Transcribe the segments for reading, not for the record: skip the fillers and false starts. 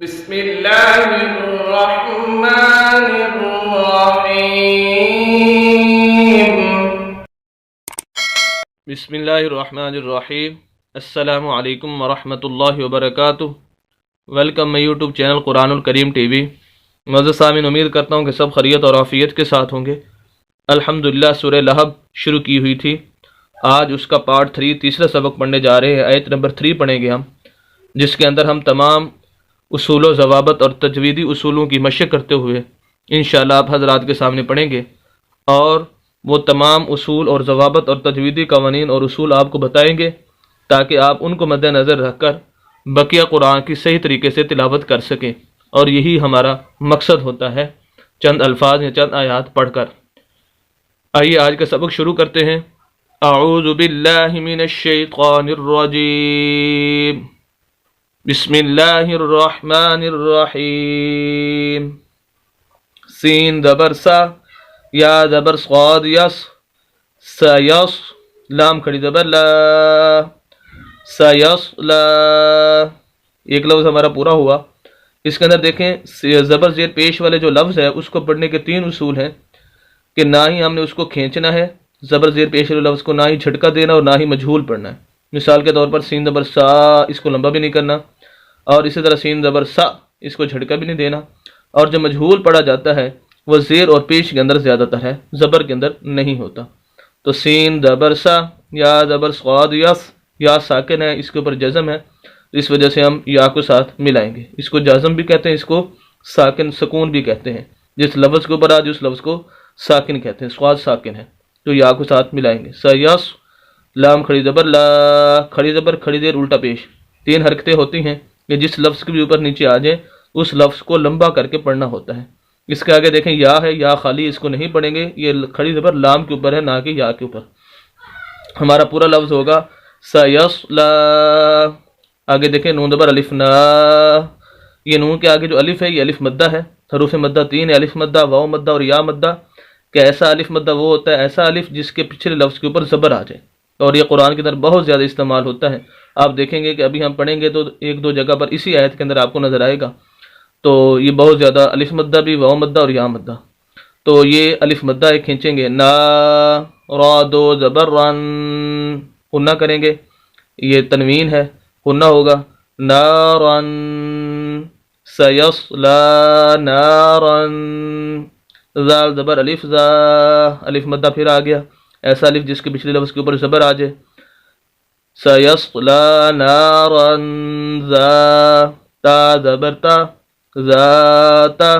بسم اللہ الرحمن الرحیم بسم اللہ الرحمن الرحیم۔ السلام علیکم ورحمۃ اللہ وبرکاتہ۔ ویلکم مائی یوٹیوب چینل قرآن الکریم ٹی وی۔ معزز سامعین، امید کرتا ہوں کہ سب خیریت اور عافیت کے ساتھ ہوں گے۔ الحمدللہ سورہ لہب شروع کی ہوئی تھی، آج اس کا پارٹ 3 تیسرا سبق پڑھنے جا رہے ہیں۔ آیت نمبر 3 پڑھیں گے ہم، جس کے اندر ہم تمام اصول و ضوابط اور تجویدی اصولوں کی مشق کرتے ہوئے انشاءاللہ آپ حضرات کے سامنے پڑھیں گے، اور وہ تمام اصول اور ضوابط اور تجویدی قوانین اور اصول آپ کو بتائیں گے تاکہ آپ ان کو مد نظر رکھ کر بقیہ قرآن کی صحیح طریقے سے تلاوت کر سکیں، اور یہی ہمارا مقصد ہوتا ہے چند الفاظ یا چند آیات پڑھ کر۔ آئیے آج کا سبق شروع کرتے ہیں۔ اعوذ باللہ من الشیطان الرجیم، بسم اللہ الرحمن الرحیم۔ سین زبر سا، یا زبر صاد یس، سیس، لام کھڑی زبر لا، سیس لا۔ ایک لفظ ہمارا پورا ہوا۔ اس کے اندر دیکھیں زبر زیر پیش والے جو لفظ ہے اس کو پڑھنے کے 3 اصول ہیں کہ نہ ہی ہم نے اس کو کھینچنا ہے زبر زیر پیش والے لفظ کو، نہ ہی جھٹکا دینا، اور نہ ہی مجہول پڑھنا ہے۔ مثال کے طور پر سین زبر سا، اس کو لمبا بھی نہیں کرنا، اور اسی طرح سین زبر سا، اس کو جھٹکا بھی نہیں دینا، اور جو مجہول پڑھا جاتا ہے وہ زیر اور پیش کے اندر زیادہ تر ہے، زبر کے اندر نہیں ہوتا۔ تو سین زبر سا، یا زبر صاد یس، یا ساکن ہے، اس کے اوپر جزم ہے، اس وجہ سے ہم یا کو ساتھ ملائیں گے۔ اس کو جازم بھی کہتے ہیں، اس کو ساکن سکون بھی کہتے ہیں۔ جس لفظ کے اوپر آج اس لفظ کو ساکن کہتے ہیں، صاد ساکن ہے، تو یا کو ساتھ ملائیں گے۔ سیس، لام کھڑی زبر لا، کھڑی زبر کھڑی دیر الٹا پیش، 3 حرکتیں ہوتی ہیں کہ جس لفظ کے بھی اوپر نیچے آ جائیں اس لفظ کو لمبا کر کے پڑھنا ہوتا ہے۔ اس کے آگے دیکھیں یا ہے، یا خالی، اس کو نہیں پڑھیں گے، یہ کھڑی زبر لام کے اوپر ہے، نہ کہ یا کے اوپر۔ ہمارا پورا لفظ ہوگا سیصلا۔ آگے دیکھیں نون زبر الف نا، یہ نون کے آگے جو الف ہے یہ الف مدہ ہے۔ حروف مدہ 3 ہے، الف مدہ، واو مدہ اور یا مدہ۔ کہ ایسا الف مدہ وہ ہوتا ہے، ایسا الف جس کے پچھلے لفظ کے اوپر زبر آ جائے، اور یہ قرآن کے اندر بہت زیادہ استعمال ہوتا ہے۔ آپ دیکھیں گے کہ ابھی ہم پڑھیں گے تو 1-2 جگہ پر اسی آیت کے اندر آپ کو نظر آئے گا۔ تو یہ بہت زیادہ الف مدہ بھی، واو مدہ اور یا مدہ۔ تو یہ الف مدہ ایک کھینچیں گے، نا را دو زبر رن، غنہ کریں گے، یہ تنوین ہے، غنہ ہوگا، نارن، سیصلا نارن، زال زبر الف زا، الف مدہ پھر آ گیا، ایسا الف جس کے پچھلے لفظ کے اوپر زبر آ جائے۔ سیصلا نارا ذاتا، زبر تا، ذاتا،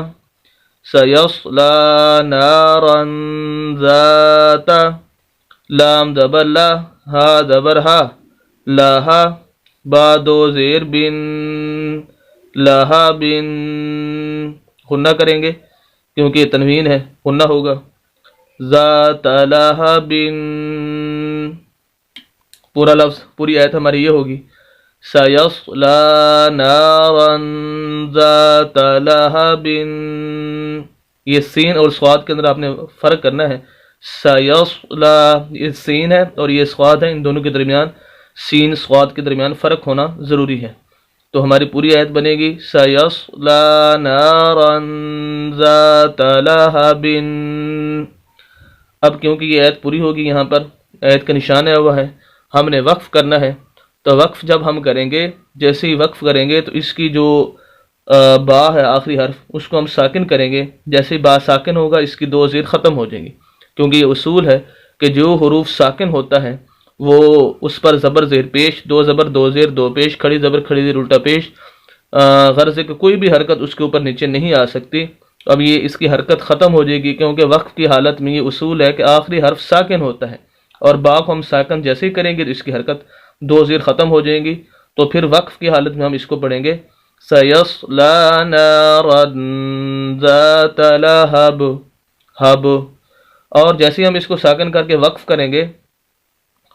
سیصلا نارا ذاتا، لام زبر لا، ہا زبر ہا، لاہا، با 2 زیر بن، لاہا بن، غنہ کریں گے کیونکہ یہ تنوین ہے، غنہ ہوگا، ذات لہب، پورا لفظ پوری آیت ہماری یہ ہوگی، سیصلا نارا ذات لہب۔ یہ سین اور صاد کے اندر آپ نے فرق کرنا ہے۔ سیصلا، یہ سین ہے اور یہ صاد ہے، ان دونوں کے درمیان، سین صاد کے درمیان فرق ہونا ضروری ہے۔ تو ہماری پوری آیت بنے گی سیصلا نارا ذات لہب۔ اب کیونکہ یہ آیت پوری ہوگی، یہاں پر آیت کا نشان ہے ہوا ہے، ہم نے وقف کرنا ہے۔ تو وقف جب ہم کریں گے، جیسے ہی وقف کریں گے تو اس کی جو با ہے آخری حرف، اس کو ہم ساکن کریں گے۔ جیسے ہی با ساکن ہوگا اس کی 2 زیر ختم ہو جائیں گی، کیونکہ یہ اصول ہے کہ جو حروف ساکن ہوتا ہے وہ اس پر زبر زیر پیش، 2 زبر 2 زیر 2 پیش، کھڑی زبر کھڑی زیر الٹا پیش، غرض ہے کہ کوئی بھی حرکت اس کے اوپر نیچے نہیں آ سکتی۔ اب یہ اس کی حرکت ختم ہو جائے گی، کیونکہ وقف کی حالت میں یہ اصول ہے کہ آخری حرف ساکن ہوتا ہے، اور با کو ہم ساکن جیسے ہی کریں گے تو اس کی حرکت 2 زیر ختم ہو جائیں گی۔ تو پھر وقف کی حالت میں ہم اس کو پڑھیں گے سیصلا نارا ذات لہب، ہب، اور جیسے ہی ہم اس کو ساکن کر کے وقف کریں گے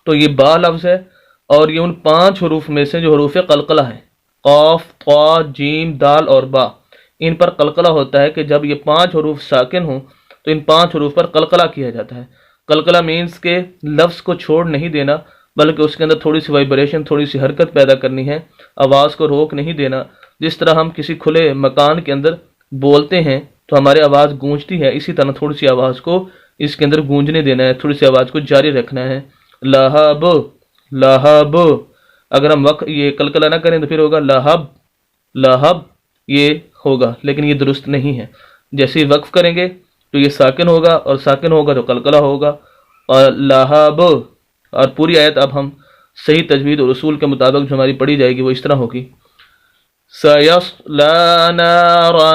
تو یہ با لفظ ہے، اور یہ ان 5 حروف میں سے جو حروف قلقلہ ہیں، قاف، طا، جیم، دال اور با، ان پر قلقلہ ہوتا ہے کہ جب یہ 5 حروف ساکن ہوں تو ان 5 حروف پر قلقلہ کیا جاتا ہے۔ قلقلہ مینز کے لفظ کو چھوڑ نہیں دینا، بلکہ اس کے اندر تھوڑی سی وائبریشن، تھوڑی سی حرکت پیدا کرنی ہے، آواز کو روک نہیں دینا۔ جس طرح ہم کسی کھلے مکان کے اندر بولتے ہیں تو ہماری آواز گونجتی ہے، اسی طرح تھوڑی سی آواز کو اس کے اندر گونجنے دینا ہے، تھوڑی سی آواز کو جاری رکھنا ہے. لہب لہب. اگر ہم وقت یہ کلکلا نہ کریں تو پھر ہوگا لہب لہب، یہ ہوگا لیکن یہ درست نہیں ہے. جیسے ہی وقف کریں گے تو یہ ساکن ہوگا، اور ساکن ہوگا تو کلکلا ہوگا. اور لہب، اور پوری آیت اب ہم صحیح تجوید اور اصول کے مطابق جو ہماری پڑھی جائے گی وہ اس طرح ہوگی. سَيَصْلَىٰ نَارًا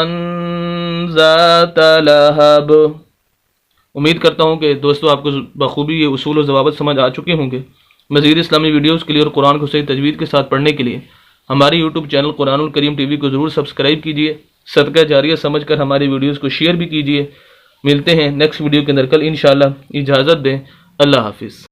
ذَاتَ لَهَبٍ. امید کرتا ہوں کہ دوستو آپ کو بخوبی یہ اصول و ضوابط سمجھ آ چکے ہوں گے. مزید اسلامی ویڈیوز کے لیے اور قرآن کو صحیح تجوید کے ساتھ پڑھنے کے لیے ہماری یوٹیوب چینل قرآن الکریم ٹی وی کو ضرور سبسکرائب کیجیے. صدقہ جاریہ سمجھ کر ہماری ویڈیوز کو شیئر بھی کیجیے. ملتے ہیں نیکسٹ ویڈیو کے اندر کل انشاءاللہ. اجازت دیں. اللہ حافظ.